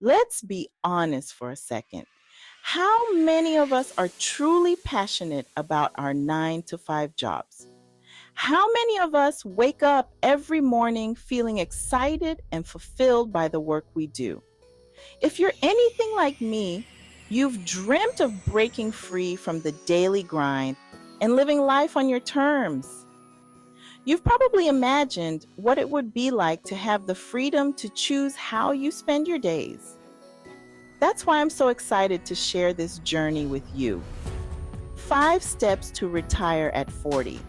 Let's be honest for a second. How many of us are truly passionate about our 9 to 5 jobs? How many of us wake up every morning feeling excited and fulfilled by the work we do? If you're anything like me, you've dreamt of breaking free from the daily grind and living life on your terms. You've probably imagined what it would be like to have the freedom to choose how you spend your days. That's why I'm so excited to share this journey with you. 5 steps to retire at 40.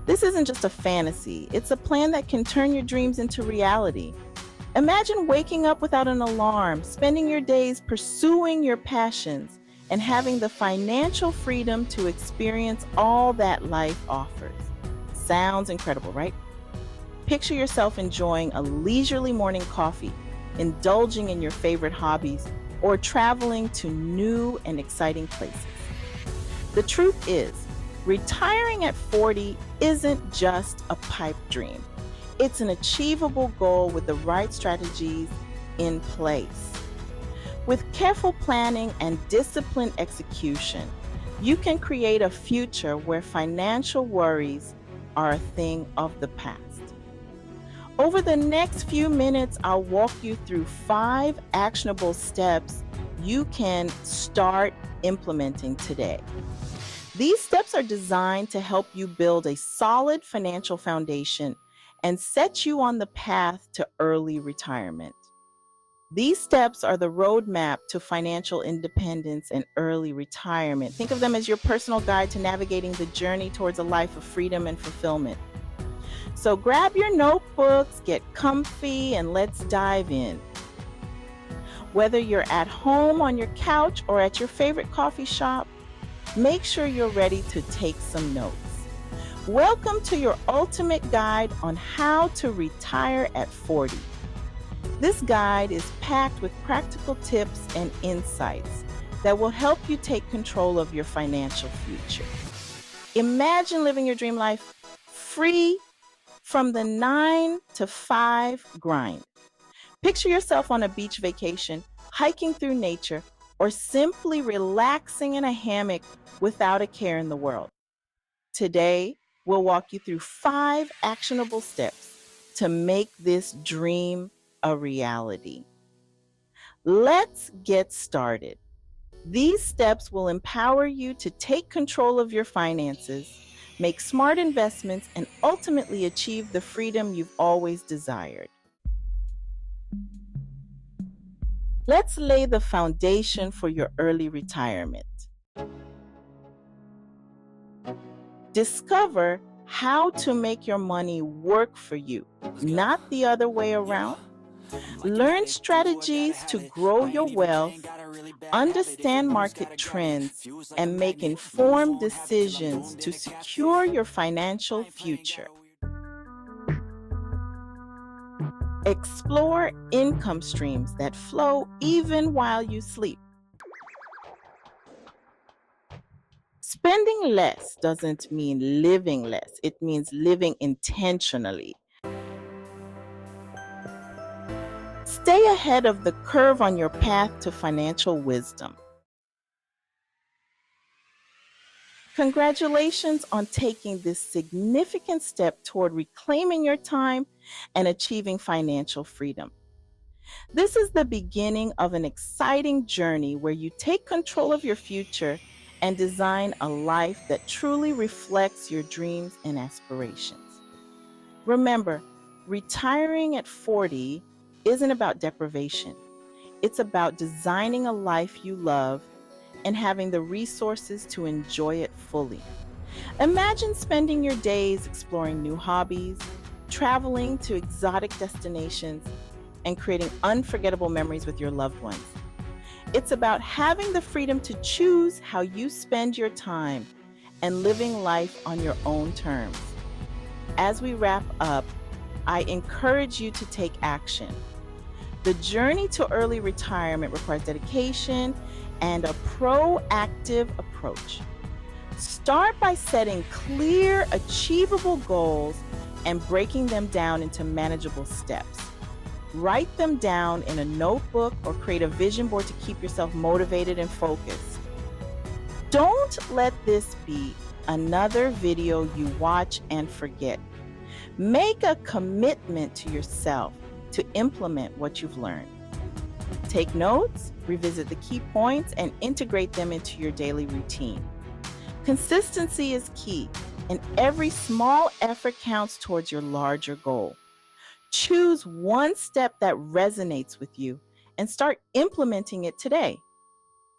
This isn't just a fantasy, it's a plan that can turn your dreams into reality. Imagine waking up without an alarm, spending your days pursuing your passions, and having the financial freedom to experience all that life offers. Sounds incredible, right? Picture yourself enjoying a leisurely morning coffee, indulging in your favorite hobbies, or traveling to new and exciting places. The truth is, retiring at 40 isn't just a pipe dream. It's an achievable goal with the right strategies in place. With careful planning and disciplined execution, you can create a future where financial worries are a thing of the past. Over the next few minutes, I'll walk you through 5 actionable steps you can start implementing today. These steps are designed to help you build a solid financial foundation and set you on the path to early retirement. These steps are the roadmap to financial independence and early retirement. Think of them as your personal guide to navigating the journey towards a life of freedom and fulfillment. So grab your notebooks, get comfy, and let's dive in. Whether you're at home on your couch or at your favorite coffee shop, make sure you're ready to take some notes. Welcome to your ultimate guide on how to retire at 40. This guide is packed with practical tips and insights that will help you take control of your financial future. Imagine living your dream life free from the 9 to 5 grind. Picture yourself on a beach vacation, hiking through nature, or simply relaxing in a hammock without a care in the world. Today, we'll walk you through 5 actionable steps to make this dream a reality. Let's get started. These steps will empower you to take control of your finances, make smart investments, and ultimately achieve the freedom you've always desired. Let's lay the foundation for your early retirement. Discover how to make your money work for you, not the other way around. Learn strategies to grow your wealth, understand market trends, and make informed decisions to secure your financial future. Explore income streams that flow even while you sleep. Spending less doesn't mean living less, it means living intentionally. Stay ahead of the curve on your path to financial wisdom. Congratulations on taking this significant step toward reclaiming your time and achieving financial freedom. This is the beginning of an exciting journey where you take control of your future and design a life that truly reflects your dreams and aspirations. Remember, retiring at 40 isn't about deprivation. It's about designing a life you love and having the resources to enjoy it fully. Imagine spending your days exploring new hobbies, traveling to exotic destinations, and creating unforgettable memories with your loved ones. It's about having the freedom to choose how you spend your time and living life on your own terms. As we wrap up, I encourage you to take action. The journey to early retirement requires dedication and a proactive approach. Start by setting clear, achievable goals and breaking them down into manageable steps. Write them down in a notebook or create a vision board to keep yourself motivated and focused. Don't let this be another video you watch and forget. Make a commitment to yourself to implement what you've learned. Take notes, revisit the key points, and integrate them into your daily routine. Consistency is key, and every small effort counts towards your larger goal. Choose one step that resonates with you and start implementing it today.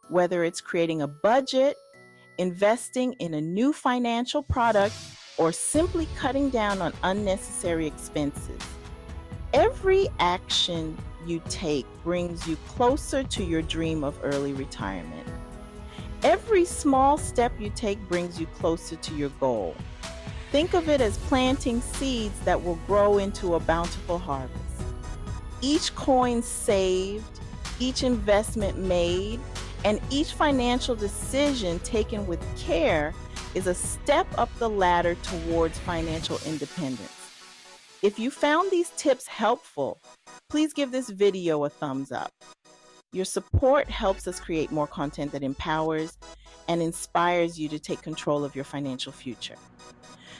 Whether it's creating a budget, investing in a new financial product, or simply cutting down on unnecessary expenses. Every action you take brings you closer to your dream of early retirement. Every small step you take brings you closer to your goal. Think of it as planting seeds that will grow into a bountiful harvest. Each coin saved, each investment made, and each financial decision taken with care is a step up the ladder towards financial independence. If you found these tips helpful, please give this video a thumbs up. Your support helps us create more content that empowers and inspires you to take control of your financial future.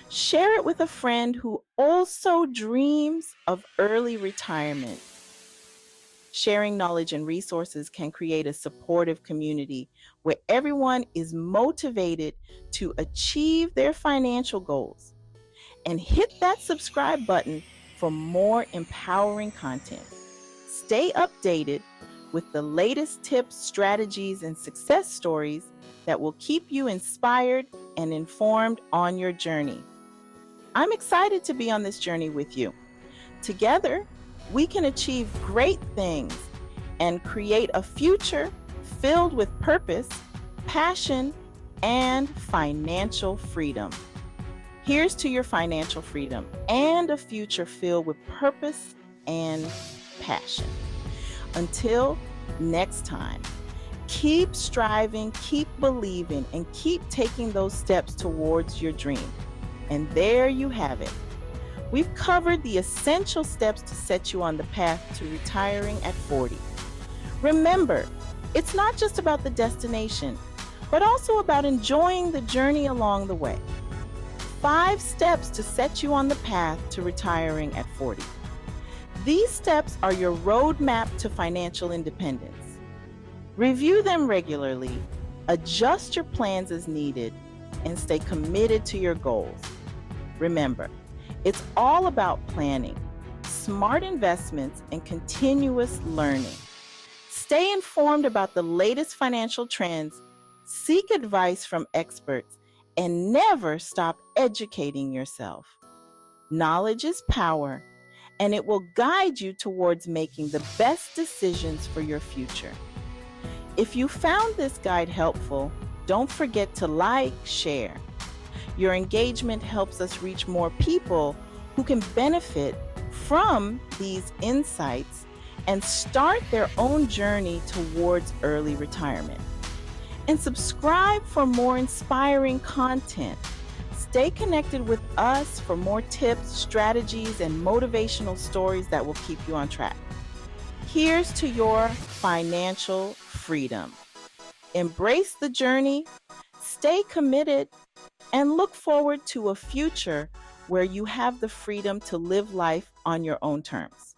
Share it with a friend who also dreams of early retirement. Sharing knowledge and resources can create a supportive community where everyone is motivated to achieve their financial goals. And hit that subscribe button for more empowering content. Stay updated with the latest tips, strategies, and success stories that will keep you inspired and informed on your journey. I'm excited to be on this journey with you. Together, we can achieve great things and create a future filled with purpose, passion, and financial freedom. Here's to your financial freedom and a future filled with purpose and passion. Until next time, keep striving, keep believing, and keep taking those steps towards your dream. And there you have it. We've covered the essential steps to set you on the path to retiring at 40. Remember, it's not just about the destination, but also about enjoying the journey along the way. 5 steps to set you on the path to retiring at 40. These steps are your roadmap to financial independence. Review them regularly, adjust your plans as needed, and stay committed to your goals. Remember, it's all about planning, smart investments, and continuous learning. Stay informed about the latest financial trends, seek advice from experts, and never stop educating yourself. Knowledge is power, and it will guide you towards making the best decisions for your future. If you found this guide helpful, don't forget to like, share. Your engagement helps us reach more people who can benefit from these insights and start their own journey towards early retirement. And subscribe for more inspiring content. Stay connected with us for more tips, strategies, and motivational stories that will keep you on track. Here's to your financial freedom. Embrace the journey, stay committed, and look forward to a future where you have the freedom to live life on your own terms.